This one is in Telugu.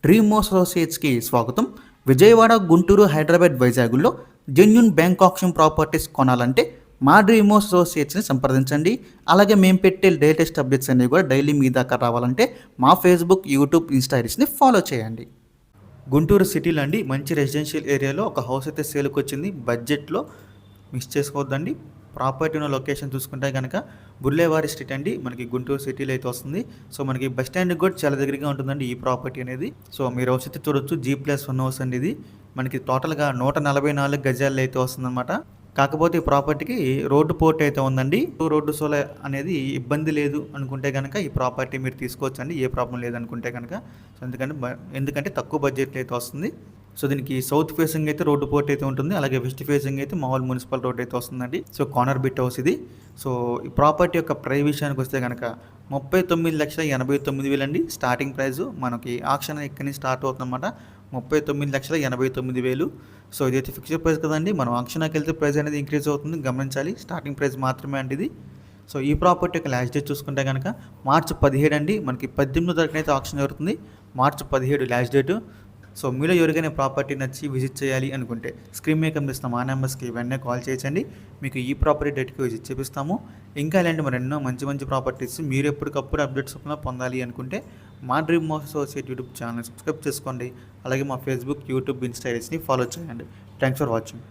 డ్రీమ్ అసోసియేట్స్కి స్వాగతం. విజయవాడ, గుంటూరు, హైదరాబాద్, వైజాగ్లో జెన్యూన్ బ్యాంక్ ఆప్షన్ ప్రాపర్టీస్ కొనాలంటే మా డ్రీమ్ అసోసియేట్స్ని సంప్రదించండి. అలాగే మేము పెట్టే లేటెస్ట్ అప్డేట్స్ అన్నీ కూడా డైలీ మీ దాకా రావాలంటే మా ఫేస్బుక్, యూట్యూబ్, ఇన్స్టాగ్రామ్ని ఫాలో చేయండి. గుంటూరు సిటీలో అండి మంచి రెసిడెన్షియల్ ఏరియాలో ఒక హౌస్ అయితే సేల్కి వచ్చింది. బడ్జెట్లో మిస్ చేసుకోవద్దండి. ప్రాపర్టీ ఉన్న లొకేషన్ చూసుకుంటే కనుక బుర్లేవారి స్ట్రీట్ అండి, మనకి గుంటూరు సిటీలో అయితే వస్తుంది. సో మనకి బస్ స్టాండ్కి కూడా చాలా దగ్గరగా ఉంటుందండి ఈ ప్రాపర్టీ అనేది. సో మీరు హౌస్ అయితే చూడొచ్చు. G+1 హౌస్ అండి ఇది. మనకి టోటల్గా 144 గజాల్లో అయితే వస్తుందన్నమాట. కాకపోతే ఈ ప్రాపర్టీకి రోడ్డు పోర్ట్ అయితే ఉందండి. రోడ్డు సోల అనేది ఇబ్బంది లేదు అనుకుంటే కనుక ఈ ప్రాపర్టీ మీరు తీసుకోవచ్చండి, ఏ ప్రాబ్లం లేదనుకుంటే కనుక. సో ఎందుకంటే తక్కువ బడ్జెట్లో అయితే వస్తుంది. సో దీనికి సౌత్ ఫేసింగ్ అయితే రోడ్డు పోర్ట్ అయితే ఉంటుంది. అలాగే వెస్ట్ ఫేసింగ్ అయితే మామూలు మున్సిపల్ రోడ్ అయితే వస్తుందండి. సో కార్నర్ బిట్ హౌస్ ఇది. సో ఈ ప్రాపర్టీ యొక్క ప్రైస్ విషయానికి వస్తే కనుక 39,89,000 అండి స్టార్టింగ్ ప్రైస్. మనకి ఆక్షన్ ఇక్కడి నుంచి స్టార్ట్ అవుతుందన్నమాట. 39,89,000. సో ఇదైతే ఫిక్స్డ్ ప్రైస్ కదండి. మనం ఆక్షన్కి వెళ్తే ప్రైస్ అనేది ఇంక్రీజ్ అవుతుంది, గమనించాలి. స్టార్టింగ్ ప్రైస్ మాత్రమే అండి ఇది. సో ఈ ప్రాపర్టీ యొక్క లాస్ట్ డేట్ చూసుకుంటే కనుక మార్చి 17 అండి. మనకి 18 తారీఖున అయితే ఆక్షన్ జరుగుతుంది. మార్చి 17 లాస్ట్ డేటు. సో మీలో ఎవరికైనా ప్రాపర్టీ నచ్చి విజిట్ చేయాలి అనుకుంటే స్క్రీన్ మీద కనిపిస్తున్న ఆ నెంబర్స్కి వెంటనే కాల్ చేయొచ్చండి. మీకు ఈ ప్రాపర్టీ డేట్కి విజిట్ చేపిస్తాము. ఇంకా ఇలాంటి మరెన్నో మంచి మంచి ప్రాపర్టీస్ మీరు ఎప్పటికప్పుడు అప్డేట్స్ పొందాలి అనుకుంటే మా dream associate YouTube channel subscribe చేసుకోండి. అలాగే మా ఫేస్బుక్, యూట్యూబ్, ఇన్స్టాగ్రామ్ని ఫాలో చేయండి. Thanks for watching.